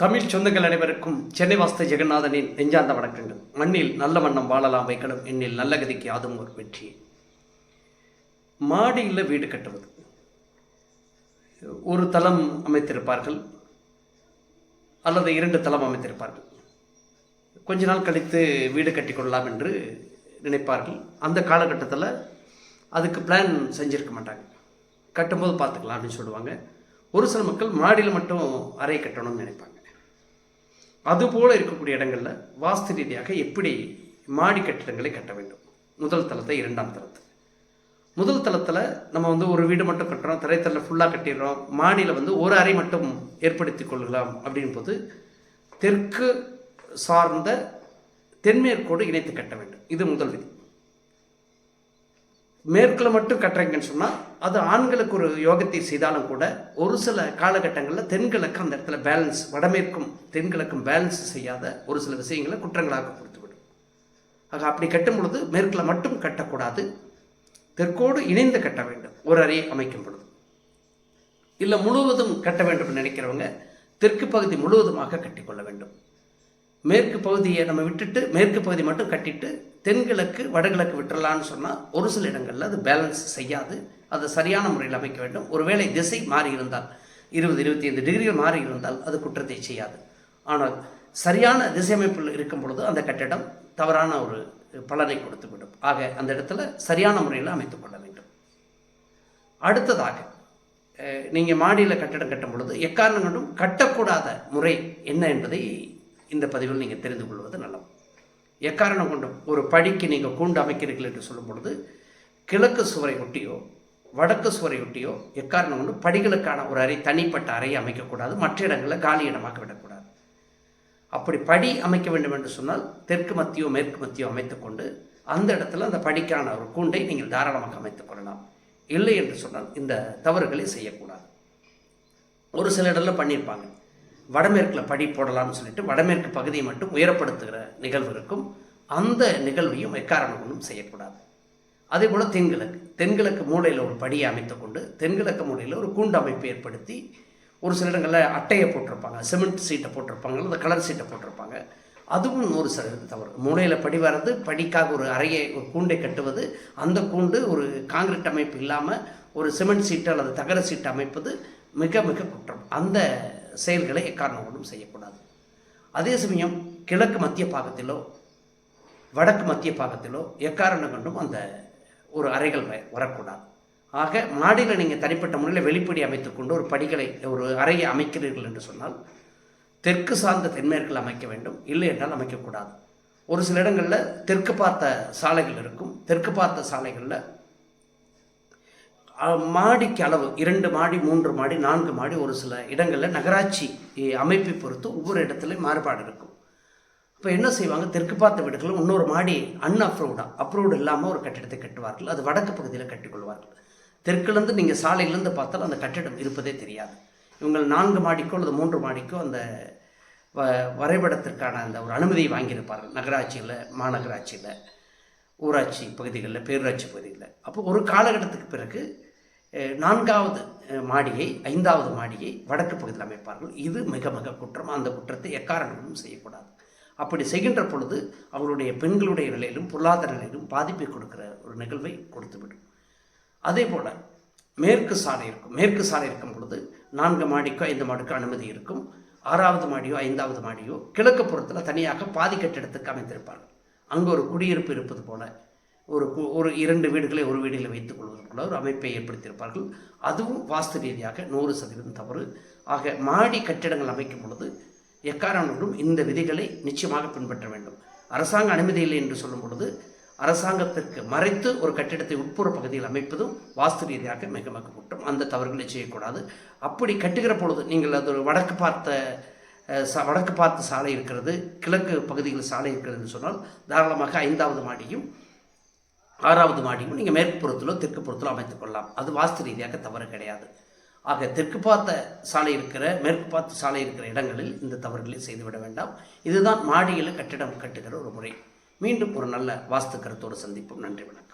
தமிழ் சொந்தங்கள் அனைவருக்கும் சென்னை வாஸ்து ஜெகநாதனின் நெஞ்சார்ந்த வணக்கங்கள். மண்ணில் நல்ல வண்ணம் வாழலாம் வைக்கணும், எண்ணில் நல்ல கதிக்கு அதுவும் ஒரு வெற்றி. மாடியில் வீடு கட்டுவது, ஒரு தளம் அமைத்திருப்பார்கள் அல்லது 2 தளம் அமைத்திருப்பார்கள். கொஞ்ச நாள் கழித்து வீடு கட்டி கொள்ளலாம் என்று நினைப்பார்கள். அந்த காலகட்டத்தில் அதுக்கு பிளான் செஞ்சுருக்க மாட்டாங்க. கட்டும்போது பார்த்துக்கலாம் அப்படின்னு சொல்லுவாங்க. ஒரு சில மக்கள் மாடியில் மட்டும் அறை கட்டணும்னு நினைப்பாங்க. அதுபோல் இருக்கக்கூடிய இடங்களில் வாஸ்து ரீதியாக எப்படி மாடி கட்டிடங்களை கட்ட வேண்டும்? முதல் தளத்தை, 2ஆம் தளத்தை. முதல் தளத்தில் நம்ம ஒரு வீடு மட்டும் கட்டுறோம், தரைத்தளத்தில் ஃபுல்லாக கட்டிடுறோம். மாடியில் ஒரு அறை மட்டும் ஏற்படுத்தி கொள்ளலாம் அப்படின் போது தெற்கு சார்ந்த தென்மேற்கோடு இணைத்து கட்ட வேண்டும். இது முதல் விதி. மேற்கில் மட்டும் கட்டுறீங்கன்னு சொன்னால் அது ஆண்களுக்கு ஒரு யோகத்தை செய்தாலும் கூட ஒரு சில காலகட்டங்களில் தென்கிழக்கு அந்த இடத்துல பேலன்ஸ், வடமேற்கும் தென்கிழக்கும் பேலன்ஸ் செய்யாத ஒரு சில விஷயங்களை குற்றங்களாக கொடுத்துவிடும். ஆக அப்படி கட்டும் பொழுது மேற்கில் மட்டும் கட்டக்கூடாது, தெற்கோடு இணைந்து கட்ட வேண்டும் ஒரு அறையை அமைக்கும் பொழுது. இல்லை முழுவதும் கட்ட வேண்டும் நினைக்கிறவங்க தெற்கு பகுதி முழுவதுமாக கட்டிக்கொள்ள வேண்டும். மேற்கு பகுதியை நம்ம விட்டுட்டு மேற்கு பகுதி மட்டும் கட்டிட்டு தென்கிழக்கு வடகிழக்கு விட்டுறலான்னு சொன்னால் ஒரு சில இடங்களில் அது பேலன்ஸ் செய்யாது. அது சரியான முறையில் அமைக்க வேண்டும். ஒருவேளை திசை மாறி இருந்தால் 20-25 டிகிரிகள் மாறி இருந்தால் அது குற்றத்தை செய்யாது. ஆனால் சரியான திசை அமைப்பில் இருக்கும் பொழுது அந்த கட்டிடம் தவறான ஒரு பலனை கொடுத்துவிடும். ஆக அந்த இடத்துல சரியான முறையில் அமைத்துக் கொள்ள வேண்டும். அடுத்ததாக நீங்கள் மாடியில் கட்டிடம் கட்டும் பொழுது எக்காரணம் கொண்டும் கட்டக்கூடாத முறை என்ன என்பதை இந்த பதிவில் நீங்கள் தெரிந்து கொள்வது நல்லது. எக்காரணம் கொண்டும் ஒரு படிக்கு நீங்கள் கூண்டு அமைக்கிறீர்கள் என்று சொல்லும் பொழுது கிழக்கு சுவரை ஒட்டியோ வடக்கு சுவரை ஒட்டியோ எக்காரணம் கொண்டும் படிகளுக்கான ஒரு அறை, தனிப்பட்ட அறையை அமைக்கக்கூடாது. மற்ற இடங்களில் காலி இடமாக்க விடக்கூடாது. அப்படி படி அமைக்க வேண்டும் என்று சொன்னால் தெற்கு மத்தியோ மேற்கு மத்தியோ அமைத்துக்கொண்டு அந்த இடத்துல அந்த படிக்கான ஒரு கூண்டை நீங்கள் தாராளமாக அமைத்துக் கொள்ளலாம். இல்லை என்று சொன்னால் இந்த தவறுகளை செய்யக்கூடாது. ஒரு சில இடத்துல பண்ணியிருப்பாங்க, வடமேற்கில் படி போடலாம்னு சொல்லிட்டு வடமேற்கு பகுதியை மட்டும் உயரப்படுத்துகிற நிகழ்வு இருக்கும். அந்த நிகழ்வையும் எக்காரணம் கொண்டும் செய்யக்கூடாது. அதே போல் தென்கிழக்கு மூலையில் ஒரு படியை அமைத்து கொண்டு தென்கிழக்கு மூலையில் ஒரு கூண்டு அமைப்பு ஏற்படுத்தி ஒரு சில இடங்களில் அட்டையை போட்டிருப்பாங்க, சிமெண்ட் சீட்டை போட்டிருப்பாங்க, அந்த கலர் சீட்டை போட்டிருப்பாங்க. அதுவும் ஒரு சில தவறு. மூலையில் படி வர்றது, படிக்காக ஒரு அறையை ஒரு கூண்டை கட்டுவது, அந்த கூண்டு ஒரு காங்கிரீட் அமைப்பு இல்லாமல் ஒரு சிமெண்ட் சீட்டு அல்லது தகர சீட்டு அமைப்பது மிக மிக குற்றம். அந்த செயல்களை எக்காரணம் கொண்டும் செய்யக்கூடாது. அதே சமயம் கிழக்கு மத்திய பாகத்திலோ வடக்கு மத்திய பாகத்திலோ எக்காரணம் கொண்டும் அந்த ஒரு அறைகள் வரக்கூடாது. ஆக மாடியில் நீங்கள் தனிப்பட்ட முறையில் வெளிப்படி அமைத்துக்கொண்டு ஒரு படிகளை ஒரு அறையை அமைக்கிறீர்கள் என்று சொன்னால் தெற்கு சார்ந்த தென்மேற்கில் அமைக்க வேண்டும். இல்லை என்றால் அமைக்கக்கூடாது. ஒரு சில இடங்களில் தெற்கு பார்த்த சாலைகள் இருக்கும். தெற்கு பார்த்த சாலைகளில் மாடிக்கு அளவு 2 மாடி 3 மாடி 4 மாடி ஒரு சில இடங்களில் நகராட்சி அமைப்பை பொறுத்து ஒவ்வொரு இடத்துலையும் மாறுபாடு இருக்கும். இப்போ என்ன செய்வாங்க, தெற்கு பார்த்த வீடுகளும் இன்னொரு மாடி அப்ரூவ்டு இல்லாமல் ஒரு கட்டிடத்தை கட்டுவார்கள். அது வடக்கு பகுதியில் கட்டிக்கொள்வார்கள். தெற்குலேருந்து நீங்கள் சாலையிலேருந்து பார்த்தால் அந்த கட்டிடம் இருப்பதே தெரியாது. இவங்க 4 மாடிக்கோ அல்லது 3 மாடிக்கோ அந்த வரைபடத்திற்கான அந்த ஒரு அனுமதியை வாங்கியிருப்பார்கள் நகராட்சியில், மாநகராட்சியில், ஊராட்சி பகுதிகளில், பேரூராட்சி பகுதிகளில். அப்போ ஒரு காலகட்டத்துக்கு பிறகு 4வது மாடியை 5வது மாடியை வடக்கு பகுதியில் அமைப்பார்கள். இது மிக மிக குற்றம். அந்த குற்றத்தை எக்காரணமும் செய்யக்கூடாது. அப்படி செய்கின்ற பொழுது அவருடைய பெண்களுடைய நிலையிலும் பொருளாதார நிலையிலும் பாதிப்பை கொடுக்கிற ஒரு நிகழ்வை கொடுத்துவிடும். அதே போல் மேற்கு சாலை இருக்கும். மேற்கு சாலை இருக்கும் பொழுது 4 மாடிக்கோ 5 மாடிக்கோ அனுமதி இருக்கும். 6வது மாடியோ 5வது மாடியோ கிழக்கு புறத்தில் தனியாக பாதி கட்டிடத்துக்கு அமைத்திருப்பார்கள். அங்கே ஒரு குடியிருப்பு இருப்பது போல ஒரு 2 வீடுகளை ஒரு வீடுகளை வைத்துக் கொள்வது போல ஒரு அமைப்பை ஏற்படுத்தியிருப்பார்கள். அதுவும் வாஸ்து ரீதியாக 100% தவறு. ஆக மாடி கட்டிடங்கள் அமைக்கும் பொழுது எக்காரணம் இந்த விதிகளை நிச்சயமாக பின்பற்ற வேண்டும். அரசாங்க அனுமதி இல்லை என்று சொல்லும் பொழுது அரசாங்கத்திற்கு மறைத்து ஒரு கட்டிடத்தை உட்புற பகுதியில் அமைப்பதும் வாஸ்து ரீதியாக மிக மிக குற்றம். அந்த தவறுகளை செய்யக்கூடாது. அப்படி கட்டுகிற பொழுது நீங்கள் அது ஒரு வடக்கு பார்த்த சாலை இருக்கிறது, கிழக்கு பகுதியில் சாலை இருக்கிறதுன்னு சொன்னால் தாராளமாக 5வது மாடியும் 6வது மாடியும் நீங்கள் மேற்கு புறத்திலோ தெற்கு புறத்திலோ அமைத்துக் கொள்ளலாம். அது வாஸ்து ரீதியாக தவறு கிடையாது. ஆக தெற்கு பார்த்த சாலை இருக்கிற மேற்கு பார்த்த சாலை இருக்கிற இடங்களில் இந்த தவறுகளை செய்துவிட வேண்டாம். இதுதான் மாடியில் கட்டிடம் கட்டுகிற ஒரு முறை. மீண்டும் ஒரு நல்ல வாஸ்து கருத்தோடு சந்திப்போம். நன்றி, வணக்கம்.